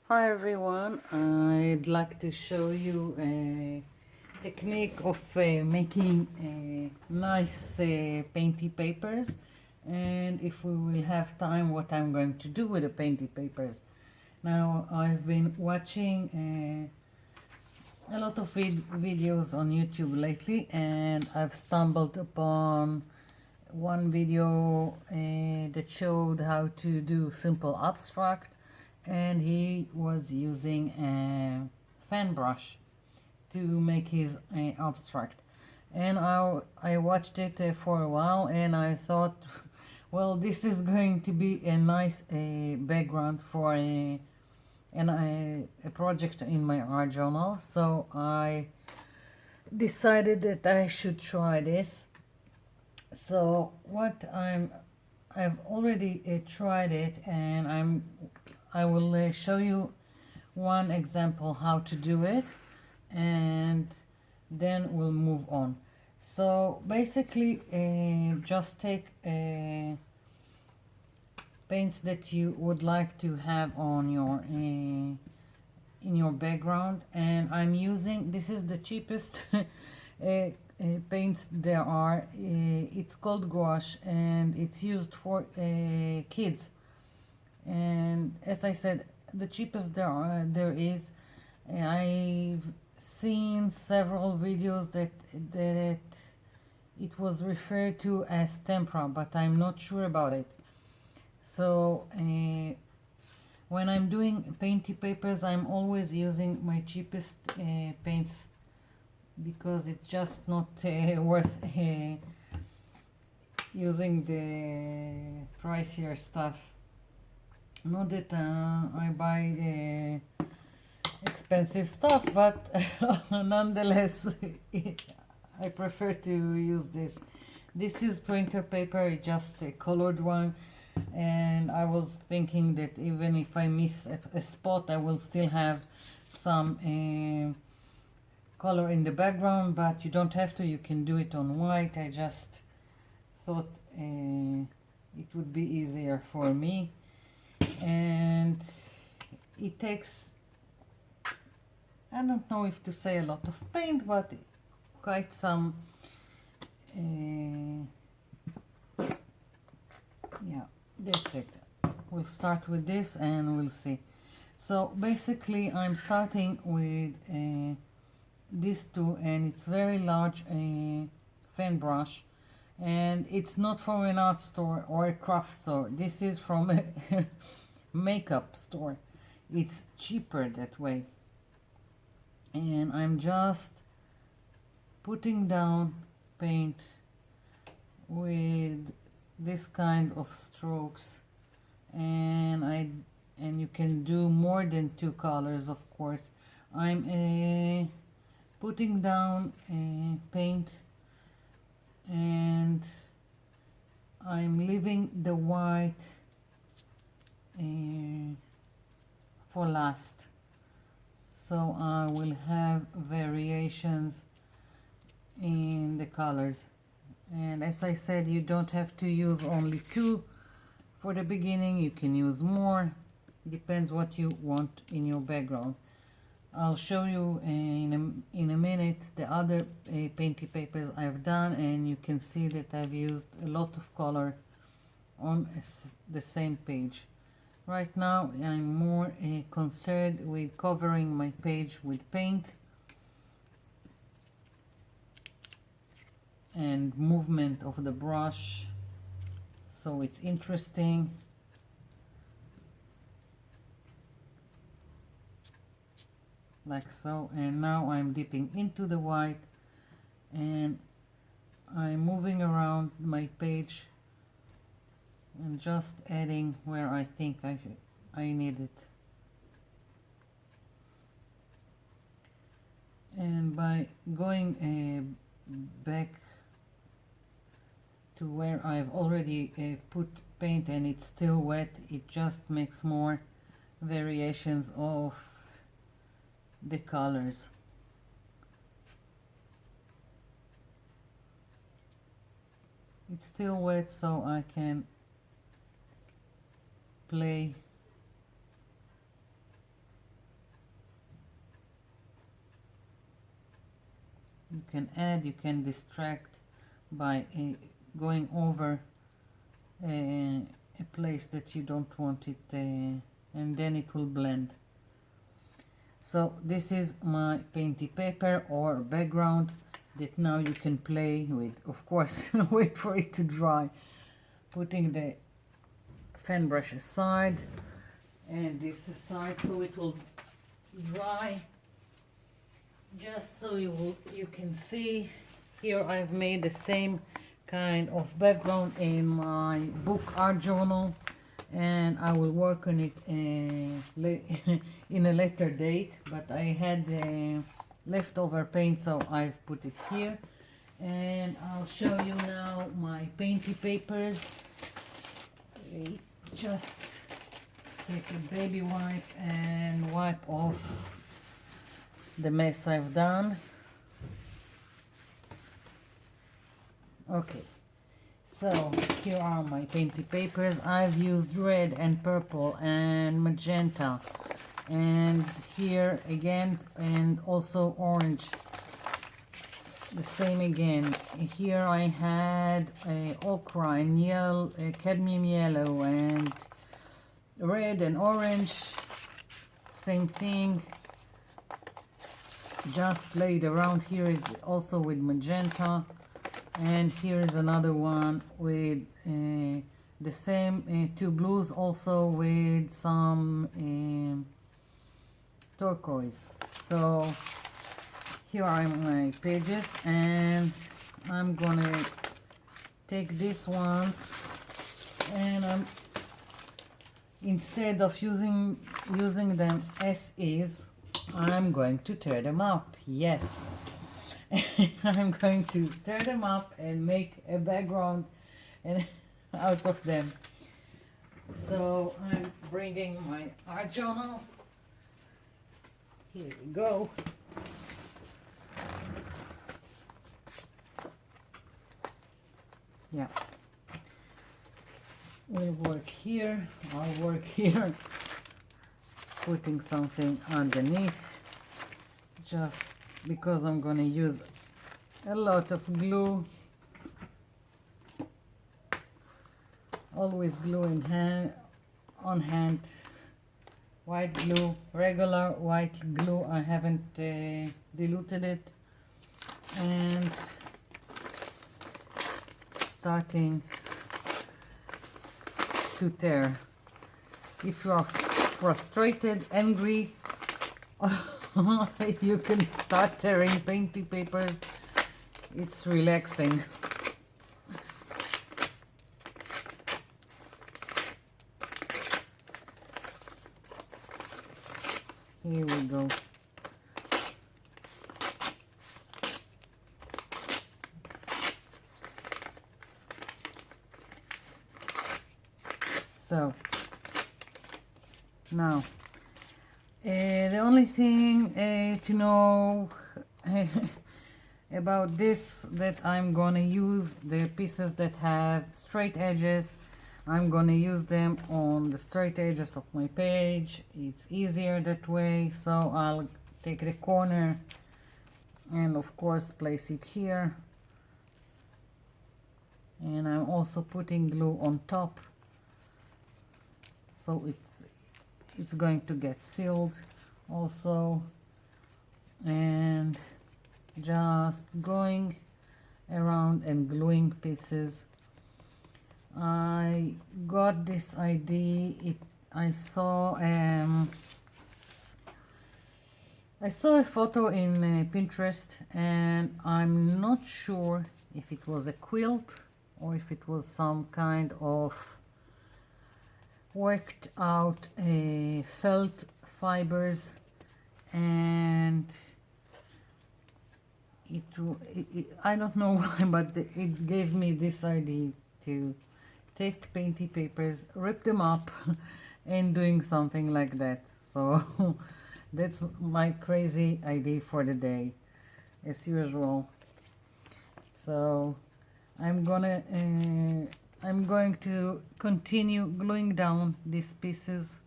Hi everyone, I'd like to show you a technique of making nice painty papers, and if we will have time, what I'm going to do with the painty papers. Now, I've been watching a lot of videos on YouTube lately, and I've stumbled upon one video that showed how to do simple abstract, and he was using a fan brush to make his abstract. And I watched it for a while, and I thought, well, this is going to be a nice background for a project in my art journal. So I decided that I should try this. So I've already tried it, and I will show you one example how to do it, and then we'll move on. So basically, just take paints that you would like to have on your in your background, and I'm using, this is the cheapest paints there are. It's called gouache, and it's used for kids. And as I said, the cheapest there is. I've seen several videos that it was referred to as tempera, but I'm not sure about it. So when I'm doing painty papers, I'm always using my cheapest paints, because it's just not worth using the pricier stuff. Not that I buy expensive stuff, but nonetheless, I prefer to use this. This is printer paper, it's just a colored one, and I was thinking that even if I miss a spot, I will still have some color in the background, but you don't have to, you can do it on white. I just thought it would be easier for me, and it takes, I don't know if to say a lot of paint, but quite some yeah, that's it. We'll start with this and we'll see. So basically I'm starting with these two, and it's very large fan brush, and it's not from an art store or a craft store. This is from a makeup store. It's cheaper that way. And I'm just putting down paint with this kind of strokes, and you can do more than two colors, of course. I'm putting down paint, and I'm leaving the white for last, so I will have variations in the colors. And as I said, you don't have to use only two for the beginning, you can use more. Depends what you want in your background. I'll show you in a minute the other painty papers I've done, and you can see that I've used a lot of color on the same page. Right now I'm more concerned with covering my page with paint and movement of the brush, so it's interesting. Like so. And now I'm dipping into the white, and I'm moving around my page and just adding where I think I need it. And by going back to where I've already put paint and it's still wet, it just makes more variations of the colors. It's still wet, so I can play you can add, you can distract by going over a place that you don't want it, and then it will blend. So this is my painty paper or background that now you can play with. Of course, wait for it to dry. Putting the fan brush aside and this aside so it will dry. Just so you can see, here I've made the same kind of background in my book art journal, and I will work on it in a later date, but I had leftover paint, so I've put it here. And I'll show you now my painty papers. Just take a baby wipe and wipe off the mess I've done. Okay, so here are my painty papers. I've used red and purple and magenta, and here again, and also orange, the same again. Here I had ochre and yellow, cadmium yellow, and red and orange, same thing. Just played around. Here is also with magenta, and here is another one with the same two blues, also with some turquoise. So here are my pages, and I'm gonna take these ones, and instead of using them as is, I'm going to tear them up. Yes. I'm going to tear them up and make a background and out of them. So I'm bringing my art journal. Here we go. Yeah. We'll work here. I'll work here. Putting something underneath, just because I'm going to use a lot of glue. Always glue in hand, on hand. White glue, regular white glue. I haven't diluted it. And starting to tear. If you are frustrated, angry, you can start tearing painty papers. It's relaxing. Here we go. So now the only thing to know about this, that I'm gonna use the pieces that have straight edges. I'm gonna use them on the straight edges of my page. It's easier that way. So I'll take the corner and of course place it here, and I'm also putting glue on top, so it's going to get sealed also. And just going around and gluing pieces. I got this idea, I saw a photo in Pinterest, and I'm not sure if it was a quilt or if it was some kind of worked out felt fibers, and I don't know why, but it gave me this idea to take painty papers, rip them up and doing something like that. So that's my crazy idea for the day, as usual. So I'm going to continue gluing down these pieces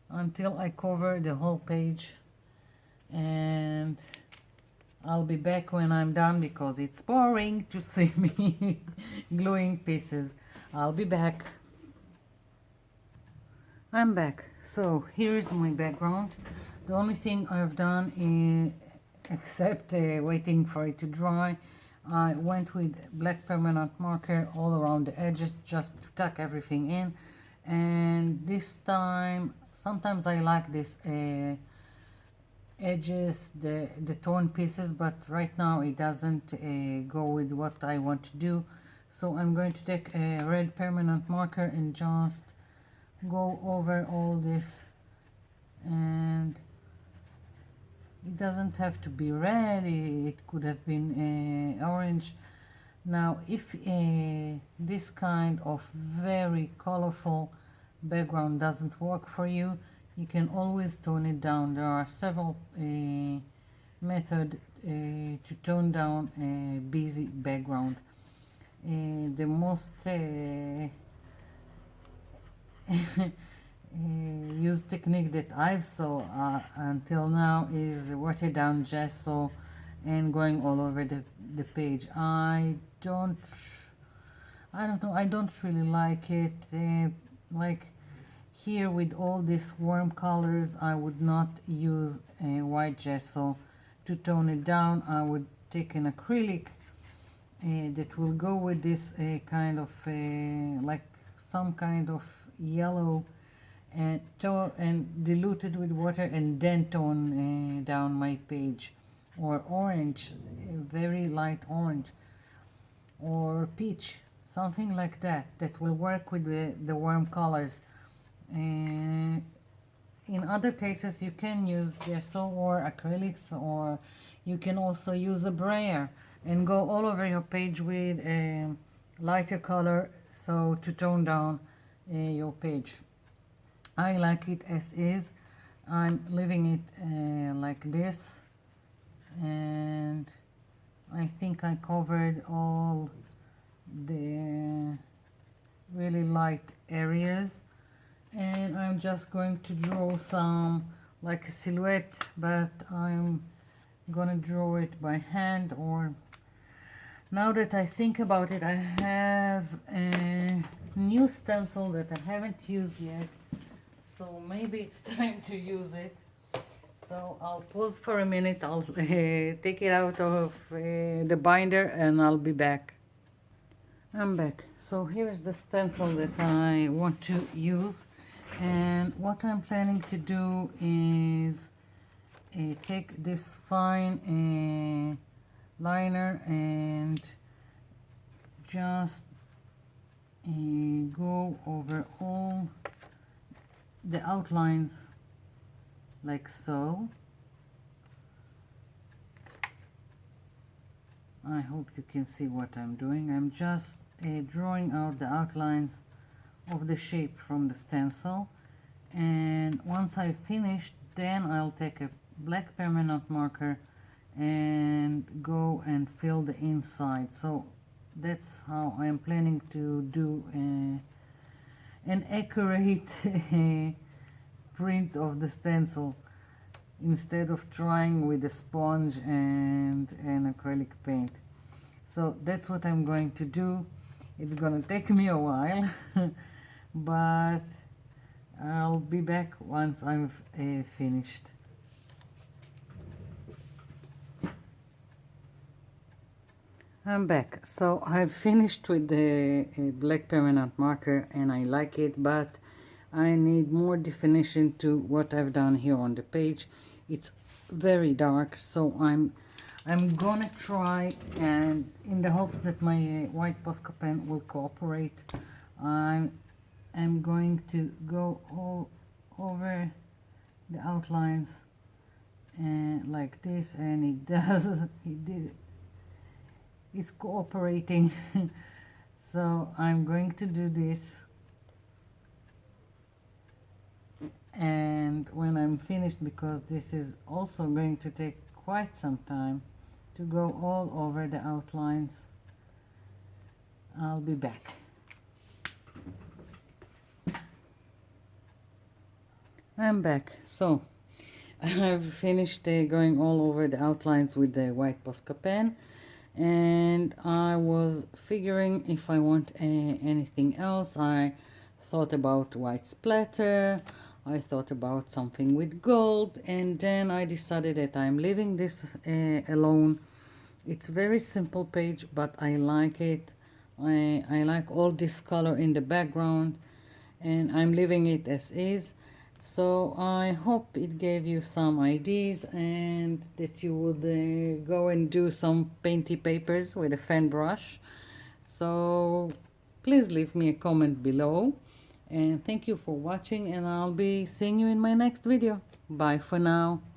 until I cover the whole page, and I'll be back when I'm done because it's boring to see me gluing pieces. I'll be back. I'm back. So here's my background. The only thing I've done is, except waiting for it to dry, I went with black permanent marker all around the edges just to tuck everything in. And this time, sometimes I like this edges, the torn pieces, but right now it doesn't go with what I want to do. So I'm going to take a red permanent marker and just go over all this, and it doesn't have to be red, it could have been orange. Now if this kind of very colorful background doesn't work for you, you can always tone it down. There are several methods to tone down a busy background. The most used technique that I've saw until now is watered down gesso and going all over the page. I don't know, I don't really like it. Like here with all these warm colors, I would not use a white gesso to tone it down. I would take an acrylic that will go with this kind of like some kind of yellow, and dilute it with water and then tone down my page, or orange, very light orange, or peach, something like that, that will work with the warm colors. In other cases you can use gesso or acrylics, or you can also use a brayer and go all over your page with a lighter color, so to tone down your page. I like it as is. I'm leaving it like this, and I think I covered all the really light areas, and I'm just going to draw some like a silhouette, but I'm gonna draw it by hand. Or now that I think about it, I have a new stencil that I haven't used yet, so maybe it's time to use it. So I'll pause for a minute, I'll take it out of the binder, and I'll be back. I'm back. So here's the stencil that I want to use, and what I'm planning to do is take this fine liner and just go over all the outlines like so. I hope you can see what I'm doing. I'm just drawing out the outlines of the shape from the stencil, and once I've finished, then I'll take a black permanent marker and go and fill the inside. So that's how I'm planning to do an accurate print of the stencil, instead of trying with a sponge and an acrylic paint. So that's what I'm going to do. It's gonna take me a while but I'll be back once I'm finished. I'm back. So I've finished with the black permanent marker, and I like it, but I need more definition to what I've done here on the page. It's very dark, so I'm gonna try, and in the hopes that my white Posca pen will cooperate, I'm going to go all over the outlines and like this, and it does, it did, it's cooperating. So I'm going to do this, and when I'm finished, because this is also going to take quite some time to go all over the outlines, I'll be back. I'm back. So I've finished going all over the outlines with the white Posca pen, and I was figuring if I want anything else. I thought about white splatter, I thought about something with gold, and then I decided that I'm leaving this alone. It's very simple page, but I like it. I like all this color in the background, and I'm leaving it as is. So I hope it gave you some ideas and that you would go and do some painty papers with a fan brush. So please leave me a comment below, and thank you for watching, and I'll be seeing you in my next video. Bye for now.